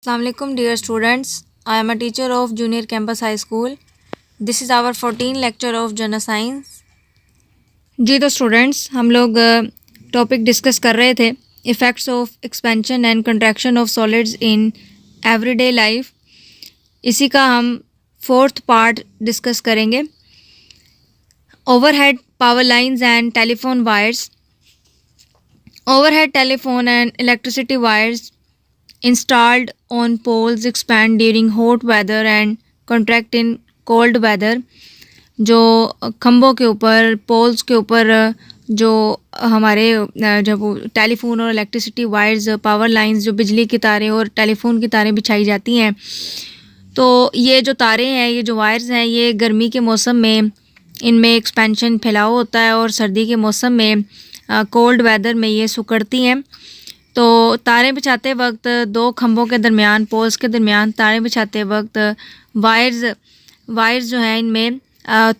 Assalamu alaikum dear students. I am a teacher of Junior Campus High School. This is our 14th lecture of General Science. जी तो students हम लोग topic discuss कर रहे थे effects of expansion and contraction of solids in everyday life. इसी का हम 4th part discuss करेंगे। Overhead power lines and telephone wires. Overhead telephone and electricity wires installed on poles expand during hot weather and contract in cold weather। जो खंभों के ऊपर poles के ऊपर जो हमारे जब टेलीफोन और इलेक्ट्रिसिटी वायर्स पावर लाइंस जो बिजली की तारें और टेलीफोन की तारें बिछाई जाती हैं, तो ये जो तारें हैं, ये जो वायर्स हैं, ये गर्मी के मौसम में इनमें एक्सपेंशन फैलाव होता है और सर्दी के मौसम में कोल्ड वेदर में ये सिकुड़ती हैं। तो तारें बिछाते वक्त दो खंभों के दरमियान, पोल्स के दरमियान तारें बिछाते वक्त वायर्स जो हैं इनमें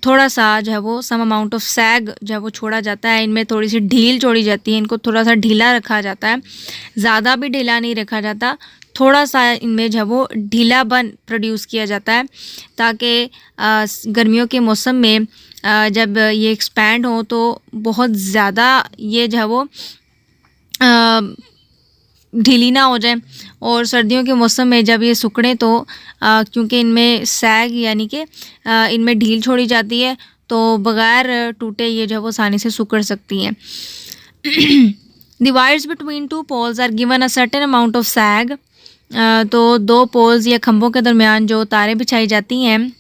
थोड़ा सा जो है वो सम अमाउंट ऑफ सैग जो है वो छोड़ा जाता है। इनमें थोड़ी सी ढील छोड़ी जाती है, इनको थोड़ा सा ढीला रखा जाता है, ज़्यादा भी ढीला नहीं रखा जाता, थोड़ा सा इनमें जो है वो ढीलापन प्रोड्यूस किया जाता है ताकि गर्मियों के मौसम में जब ये एक्सपैंड हो तो बहुत ज़्यादा ये जो है वो ढीली ना हो जाए, और सर्दियों के मौसम में जब ये सिकुड़े तो क्योंकि इनमें सैग यानी कि इनमें ढील छोड़ी जाती है तो बग़ैर टूटे ये जो है वो आसानी से सिकुड़ सकती हैं। The wires between two poles are given a certain amount of sag। तो दो पोल्स या खंभों के दरमियान जो तारें बिछाई जाती हैं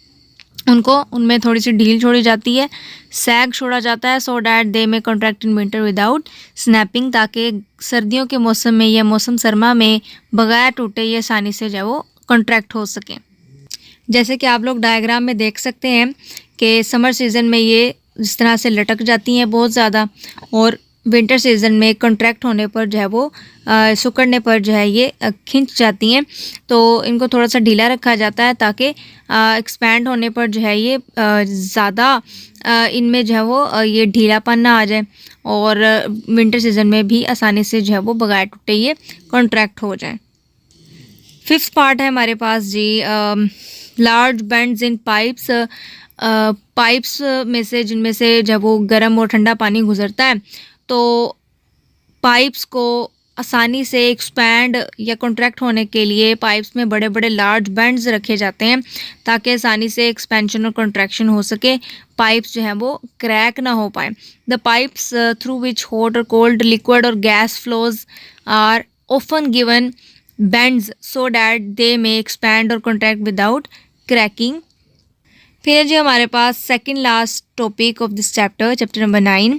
उनमें थोड़ी सी ढील छोड़ी जाती है, सैग छोड़ा जाता है, सो डैट दे में contract in winter without snapping, ताकि सर्दियों के मौसम में या मौसम सरमा में बग़ैर टूटे ये आसानी से जो है वो कॉन्ट्रैक्ट हो सकें। जैसे कि आप लोग डायग्राम में देख सकते हैं कि समर सीज़न में ये जिस तरह से लटक जाती हैं बहुत ज़्यादा, और विंटर सीज़न में कॉन्ट्रैक्ट होने पर जो है वो सिकुड़ने पर जो है ये खिंच जाती हैं। तो इनको थोड़ा सा ढीला रखा जाता है ताकि एक्सपैंड होने पर जो है ये ज़्यादा इनमें जो है वो ये ढीलापन ना आ जाए और विंटर सीज़न में भी आसानी से जो है वो बगैर टूटे ये कॉन्ट्रैक्ट हो जाए। 5th पार्ट है हमारे पास जी, लार्ज बेंड्स इन पाइप्स। पाइप्स में से जिनमें से जब वो गर्म और ठंडा पानी गुजरता है तो पाइप्स को आसानी से एक्सपैंड या कॉन्ट्रैक्ट होने के लिए पाइप्स में बड़े बड़े लार्ज बेंड्स रखे जाते हैं ताकि आसानी से एक्सपेंशन और कॉन्ट्रैक्शन हो सके, पाइप्स जो हैं वो क्रैक ना हो पाए। The pipes through which hot और कोल्ड लिक्विड और gas flows are often given bends so that they may expand और कॉन्ट्रैक्ट विदाउट क्रैकिंग। फिर जी हमारे पास second last topic of this chapter number 9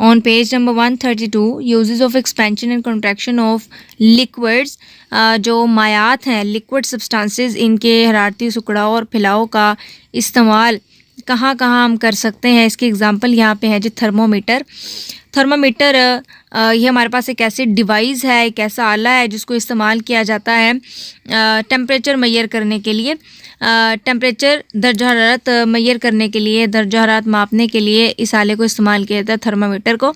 on page number 132, uses of expansion and contraction of liquids. जो मायात हैं liquid substances, इनके हरारती सिकुड़ाव और फैलाव का इस्तेमाल कहाँ कहाँ हम कर सकते हैं, इसकी एग्जांपल यहाँ पे है जी थर्मोमीटर। थर्मोमीटर ये हमारे पास एक ऐसी डिवाइस है, एक ऐसा आला है जिसको इस्तेमाल किया जाता है टेम्परेचर मेजर करने के लिए, टेम्परेचर दर्जा हरारत मेजर करने के लिए, दर्जा हरारत मापने के लिए इस आले को इस्तेमाल किया जाता है थर्मामीटर को।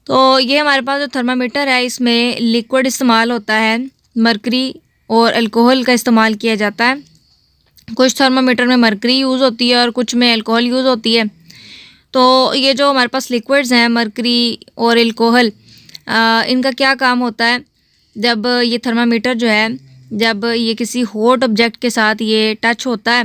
तो ये हमारे पास जो थर्मामीटर है इसमें लिक्विड इस्तेमाल होता है, मरकरी और अल्कोहल का इस्तेमाल किया जाता है। कुछ थर्मामीटर में मरकरी यूज़ होती है और कुछ में अल्कोहल यूज़ होती है। तो ये जो हमारे पास लिक्विड्स हैं मरकरी और अल्कोहल, इनका क्या काम होता है, जब ये थर्मामीटर जो है जब ये किसी हॉट ऑब्जेक्ट के साथ ये टच होता है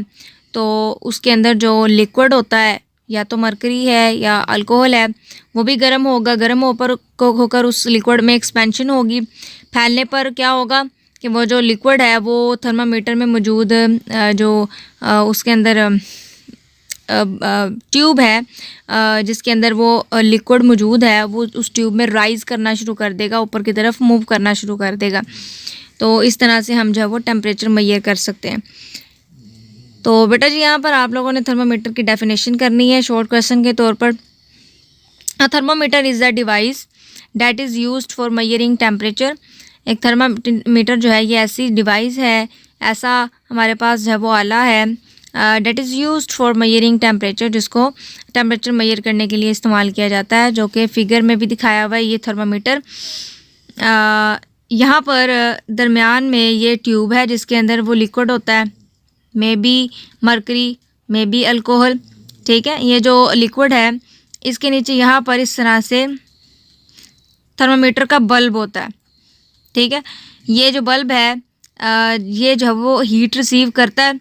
तो उसके अंदर जो लिक्विड होता है या तो मरकरी है या अल्कोहल है वो भी गर्म होगा, गर्म होकर उस लिक्विड में एक्सपेंशन होगी। फैलने पर क्या होगा कि वो जो लिक्विड है वो थर्मामीटर में मौजूद जो उसके अंदर ट्यूब है जिसके अंदर वो लिक्विड मौजूद है वो उस ट्यूब में राइज़ करना शुरू कर देगा, ऊपर की तरफ मूव करना शुरू कर देगा। तो इस तरह से हम जो है वो टेम्परेचर मेजर कर सकते हैं। तो बेटा जी यहाँ पर आप लोगों ने थर्मामीटर की डेफिनेशन करनी है शॉर्ट क्वेश्चन के तौर पर। Thermometer is the device that is used for measuring temperature. एक थर्मामीटर जो है ये ऐसी डिवाइस है, ऐसा हमारे पास जो है वो आला है that is used for measuring temperature, जिसको टेम्परेचर मेजर करने के लिए इस्तेमाल किया जाता है, जो कि फिगर में भी दिखाया हुआ है। ये थर्मामीटर यहाँ पर दरमियान में ये ट्यूब है जिसके अंदर वो लिक्विड होता है, may be mercury, may be alcohol, ठीक है। ये जो लिक्विड है इसके नीचे यहाँ पर इस तरह से थर्मामीटर का बल्ब होता है, ठीक है। ये जो बल्ब है ये जो वो हीट रिसीव करता है,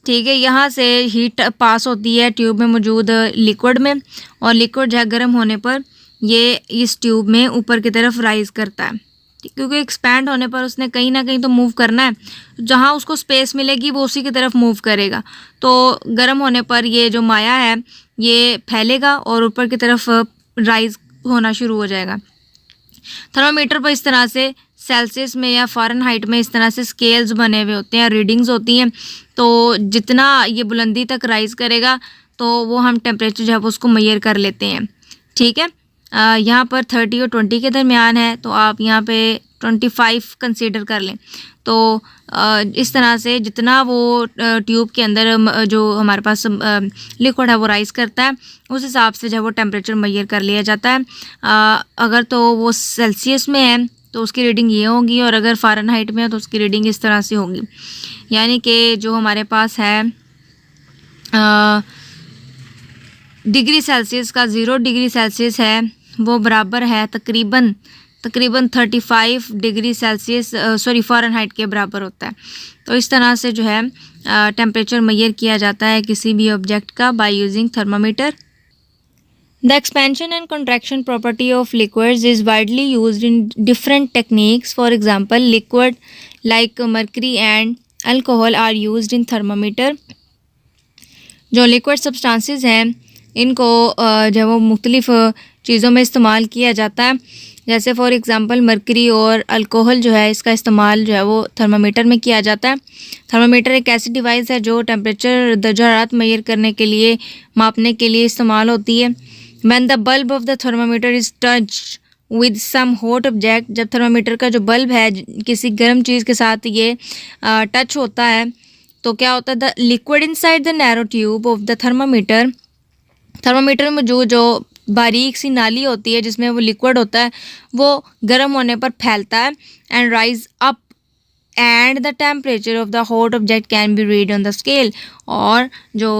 ठीक है। यहाँ से हीट पास होती है ट्यूब में मौजूद लिक्विड में, और लिक्विड जो है गर्म होने पर ये इस ट्यूब में ऊपर की तरफ राइज करता है, क्योंकि एक्सपैंड होने पर उसने कहीं ना कहीं तो मूव करना है, जहाँ उसको स्पेस मिलेगी वो उसी की तरफ मूव करेगा। तो गर्म होने पर ये जो माया है ये फैलेगा और ऊपर की तरफ राइज होना शुरू हो जाएगा। थर्मामीटर पर इस तरह से सेल्सियस में या फ़ारेनहाइट में इस तरह से स्केल्स बने हुए होते हैं, रीडिंग्स होती हैं। तो जितना ये बुलंदी तक राइज करेगा तो वो हम टेम्परेचर जो है वो उसको मेजर कर लेते हैं, ठीक है। यहाँ पर 30 और 20 के दरमियान है, तो आप यहाँ पे 25 कंसीडर कर लें। तो इस तरह से जितना वो ट्यूब के अंदर जो हमारे पास लिक्विड है वो राइज करता है, उस हिसाब से जो है वो टेम्परेचर मेजर कर लिया जाता है। अगर तो वो सेल्सियस में है तो उसकी रीडिंग ये होगी, और अगर फ़ारेनहाइट में है तो उसकी रीडिंग इस तरह से होगी। यानी कि जो हमारे पास है डिग्री सेल्सियस का 0 डिग्री सेल्सियस है वो बराबर है तकरीबन 35 डिग्री सेल्सियस फ़ारेनहाइट के बराबर होता है। तो इस तरह से जो है टेम्परेचर मेजर किया जाता है किसी भी ऑब्जेक्ट का by using thermometer. The expansion and contraction property of liquids is widely used in different techniques. For example, liquid like mercury and alcohol are used in thermometer. जो लिक्विड सब्सटेंसेस हैं इनको जो वो मुख्तलिफ़ चीज़ों में इस्तेमाल किया जाता है। जैसे फॉर एग्ज़ाम्पल मरकरी और अल्कोहल जो है इसका इस्तेमाल जो है वो थर्मामीटर में किया जाता है। थर्मामीटर एक ऐसी डिवाइस है जो टेम्परेचर दर्जा हरारत मेजर करने के लिए, मापने के लिए इस्तेमाल होती है। When the bulb of the thermometer is touched with some hot object, जब थर्मामीटर का जो बल्ब है किसी गर्म चीज़ के साथ ये टच होता है तो क्या होता है, the liquid inside the narrow tube of the thermometer, thermometer में जो बारीक सी नाली होती है जिसमें वो लिक्विड होता है वो गर्म होने पर फैलता है and rise up and the temperature of the hot object can be read on the scale. और जो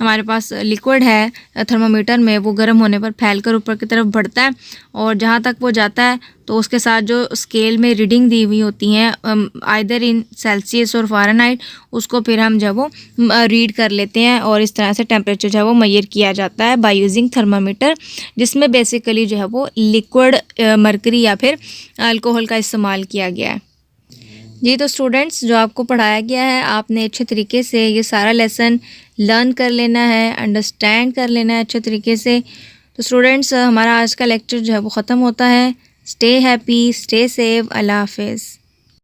हमारे पास लिक्विड है थर्मामीटर में वो गर्म होने पर फैलकर ऊपर की तरफ बढ़ता है, और जहाँ तक वो जाता है तो उसके साथ जो स्केल में रीडिंग दी हुई होती हैं आइदर इन सेल्सियस और फ़ारेनहाइट, उसको फिर हम जो वो रीड कर लेते हैं, और इस तरह से टेम्परेचर जो है वो मेजर किया जाता है बाय यूजिंग थर्मामीटर, जिसमें बेसिकली जो है वो लिक्विड मरकरी या फिर अल्कोहल का इस्तेमाल किया गया है। जी तो स्टूडेंट्स, जो आपको पढ़ाया गया है आपने अच्छे तरीके से ये सारा लेसन लर्न कर लेना है, अंडरस्टैंड कर लेना है अच्छे तरीके से। तो स्टूडेंट्स, हमारा आज का लेक्चर जो है वो ख़त्म होता है। स्टे हैप्पी, स्टे सेफ, अल्लाह हाफिज़।